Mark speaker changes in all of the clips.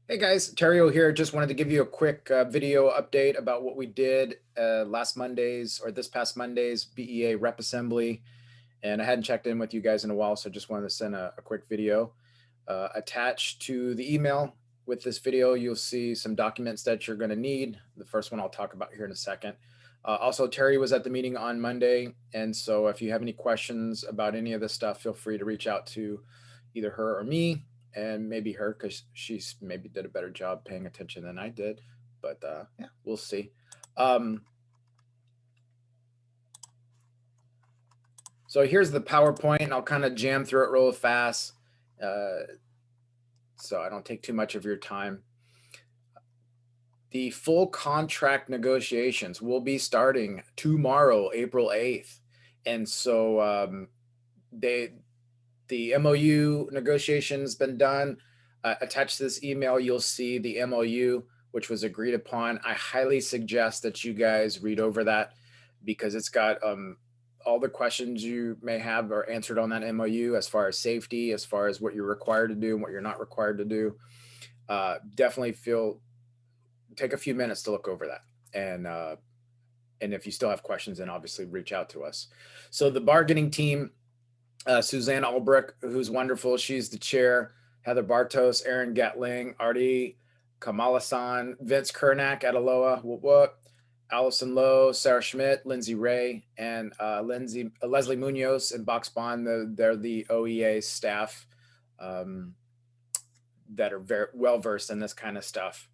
Speaker 1: Hey guys, Terrio here. Just wanted to give you a quick video update about what we did last Monday's or this past Monday's BEA rep assembly. And I hadn't checked in with you guys in a while, so just wanted to send a quick video. Attached to the email with this video, you'll see some documents that you're going to need. The first one I'll talk about here in a second. Also, Terry was at the meeting on Monday, and so if you have any questions about any of this stuff, feel free to reach out to either her or me, and maybe her because she's maybe did a better job paying attention than I did. But yeah, we'll see. So here's the PowerPoint, and I'll kind of jam through it real fast so I don't take too much of your time. The full contract negotiations will be starting tomorrow, April 8th. And so the MOU negotiations been done. Attached to this email, you'll see the MOU, which was agreed upon. I highly suggest that you guys read over that because it's got all the questions you may have are answered on that MOU as far as safety, as far as what you're required to do and what you're not required to do. Definitely take a few minutes to look over that. And if you still have questions, then obviously reach out to us. So the bargaining team, Suzanne Albrecht, who's wonderful. She's the chair. Heather Bartos, Aaron Gatling, Artie Kamalasan, Vince Kernack at Aloha, Allison Lowe, Sarah Schmidt, Lindsay Ray, and Leslie Munoz and Box Bond. They're the OEA staff that are very well versed in this kind of stuff.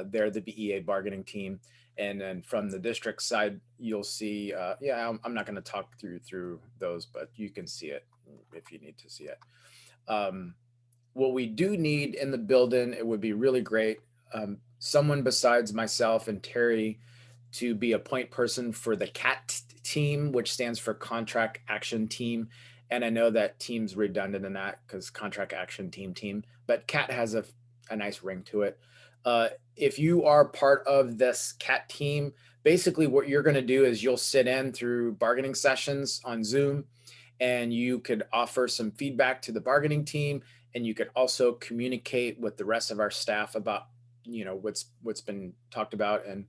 Speaker 1: They're the BEA bargaining team. And then from the district side, you'll see, I'm not going to talk through those, but you can see it if you need to see it. What we do need in the building, it would be really great, someone besides myself and Terry to be a point person for the CAT team, which stands for Contract Action Team. And I know that team's redundant in that because Contract Action Team, but CAT has a nice ring to it. If you are part of this CAT team, basically what you're going to do is you'll sit in through bargaining sessions on Zoom, and you could offer some feedback to the bargaining team, and you could also communicate with the rest of our staff about what's been talked about in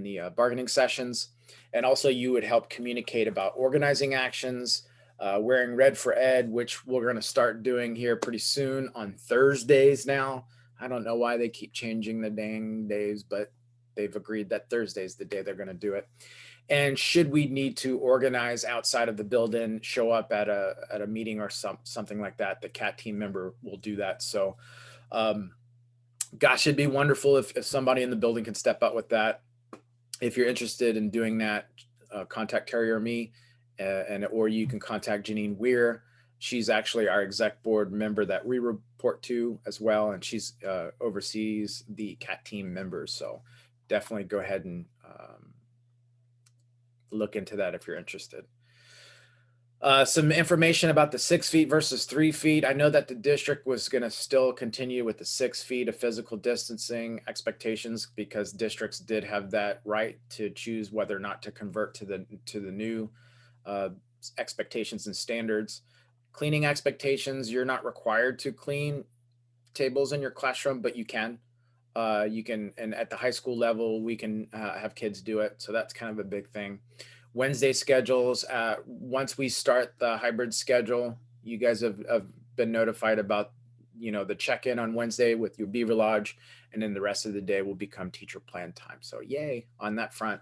Speaker 1: the bargaining sessions. And also you would help communicate about organizing actions, wearing red for ed, which we're going to start doing here pretty soon on Thursdays now. I don't know why they keep changing the dang days, but they've agreed that Thursday is the day they're going to do it. And should we need to organize outside of the building, show up at a meeting or something like that, the CAT team member will do that. So, gosh, it'd be wonderful if somebody in the building can step up with that. If you're interested in doing that, contact Terry or me, or you can contact Janine Weir. She's actually our exec board member that we report to as well, and she's oversees the CAT team members. So definitely go ahead and look into that if you're interested. Some information about the 6 feet versus 3 feet. I know that the district was going to still continue with the 6 feet of physical distancing expectations because districts did have that right to choose whether or not to convert to the new expectations and standards. Cleaning expectations, you're not required to clean tables in your classroom, but you can. And at the high school level, we can have kids do it. So that's kind of a big thing. Wednesday schedules, once we start the hybrid schedule, you guys have been notified about, the check-in on Wednesday with your Beaver Lodge, and then the rest of the day will become teacher plan time. So yay on that front.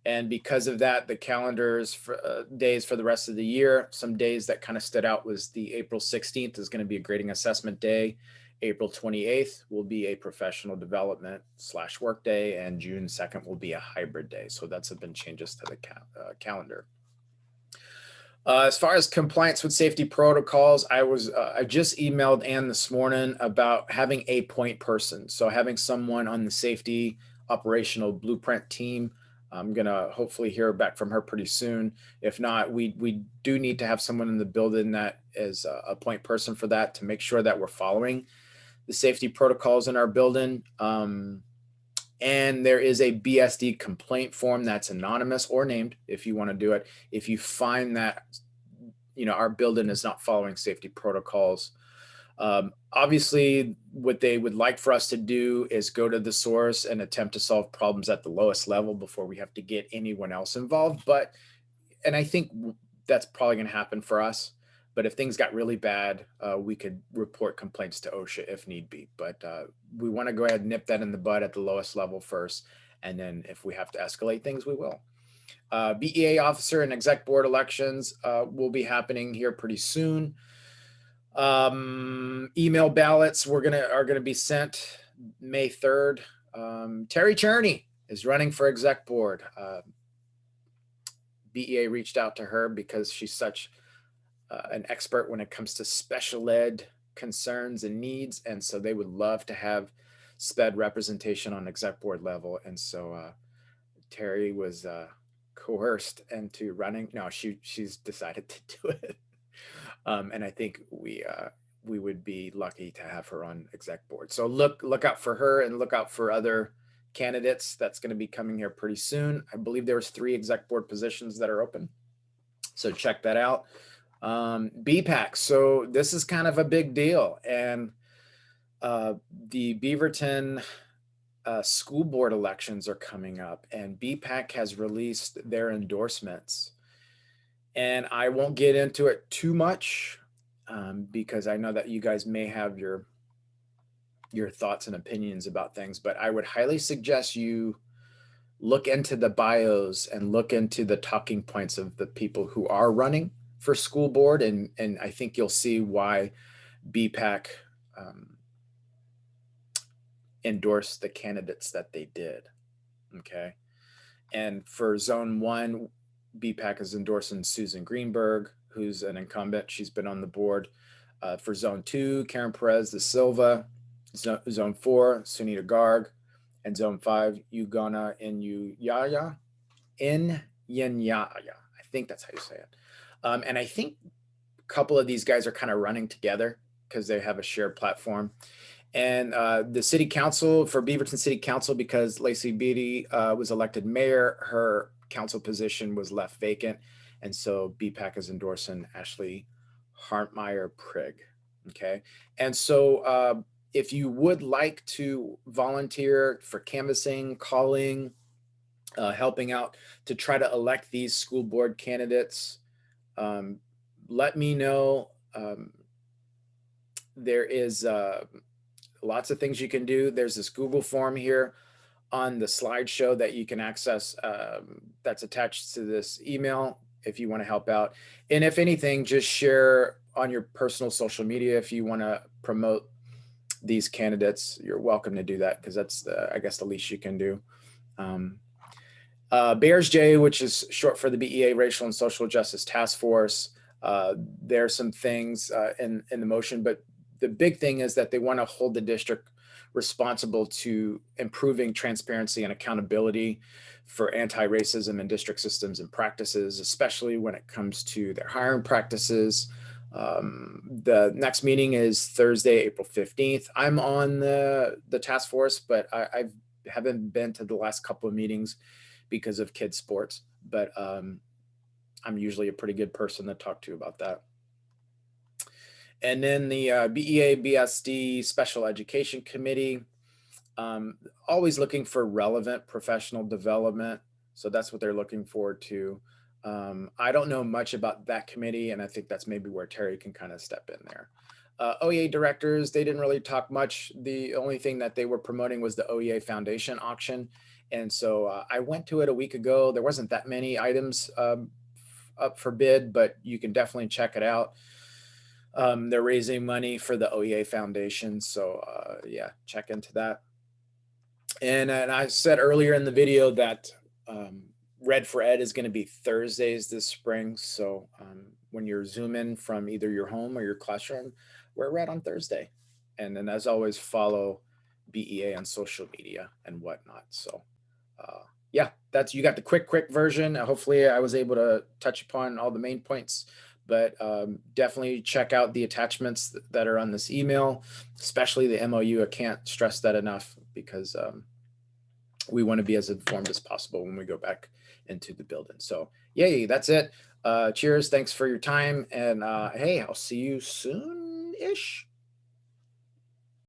Speaker 1: And because of that, the calendars for days for the rest of the year, some days that kind of stood out was the April 16th is going to be a grading assessment day. April 28th will be a professional development / work day, and June 2nd will be a hybrid day. So that's been changes to the calendar. As far as compliance with safety protocols, I just emailed Ann this morning about having a point person. So having someone on the safety operational blueprint team. I'm going to hopefully hear back from her pretty soon. If not, we do need to have someone in the building that is a point person for that to make sure that we're following the safety protocols in our building. And there is a BSD complaint form that's anonymous or named if you want to do it. If you find that, our building is not following safety protocols. Obviously, what they would like for us to do is go to the source and attempt to solve problems at the lowest level before we have to get anyone else involved. And I think that's probably going to happen for us. But if things got really bad, we could report complaints to OSHA if need be. But we want to go ahead and nip that in the bud at the lowest level first. And then if we have to escalate things, we will. BEA officer and exec board elections will be happening here pretty soon. Email ballots are gonna be sent May 3rd. Terry Cherney is running for exec board. BEA reached out to her because she's such an expert when it comes to special ed concerns and needs, and so they would love to have SPED representation on exec board level. And so Terry was coerced into running. No, she's decided to do it. And I think we would be lucky to have her on exec board. So look out for her and look out for other candidates. That's going to be coming here pretty soon. I believe there's 3 exec board positions that are open. So check that out. BPAC. So this is kind of a big deal. And the Beaverton school board elections are coming up, and BPAC has released their endorsements. And I won't get into it too much because I know that you guys may have your thoughts and opinions about things, but I would highly suggest you look into the bios and look into the talking points of the people who are running for school board. And I think you'll see why BPAC endorsed the candidates that they did. Okay. And for Zone 1, BPAC is endorsing Susan Greenberg, who's an incumbent. She's been on the board. For Zone 2, Karen Perez da Silva. Zone 4, Sunita Garg. And Zone 5, Ugana Inyanya. I think that's how you say it. And I think a couple of these guys are kind of running together because they have a shared platform. And the city council, for Beaverton City Council, because Lacey Beatty was elected mayor, her council position was left vacant. And so BPAC is endorsing Ashley Hartmeyer Prigg. Okay. And so if you would like to volunteer for canvassing, calling, helping out to try to elect these school board candidates, let me know. There is lots of things you can do. There's this Google form here on the slideshow that you can access that's attached to this email if you want to help out. And if anything, just share on your personal social media if you want to promote these candidates. You're welcome to do that because that's I guess the least you can do. Bears J, which is short for the BEA Racial and Social Justice Task Force. There are some things in the motion, but the big thing is that they want to hold the district responsible to improving transparency and accountability for anti-racism in district systems and practices, especially when it comes to their hiring practices. The next meeting is Thursday, April 15th. I'm on the task force, but I haven't been to the last couple of meetings because of kids sports, but I'm usually a pretty good person to talk to about that. And then the BEA BSD Special Education Committee, always looking for relevant professional development. So that's what they're looking forward to. I don't know much about that committee, and I think that's maybe where Terry can kind of step in there. OEA directors, they didn't really talk much. The only thing that they were promoting was the OEA Foundation auction. And so I went to it a week ago. There wasn't that many items up for bid, but you can definitely check it out. They're raising money for the OEA Foundation. So yeah, check into that. And I said earlier in the video that Red for Ed is going to be Thursdays this spring. So when you're zooming from either your home or your classroom, wear red on Thursday. And then as always, follow BEA on social media and whatnot. So yeah, you got the quick version. Hopefully I was able to touch upon all the main points, but definitely check out the attachments that are on this email, especially the MOU. I can't stress that enough because we want to be as informed as possible when we go back into the building. So yay, that's it. Cheers. Thanks for your time. And hey, I'll see you soon-ish.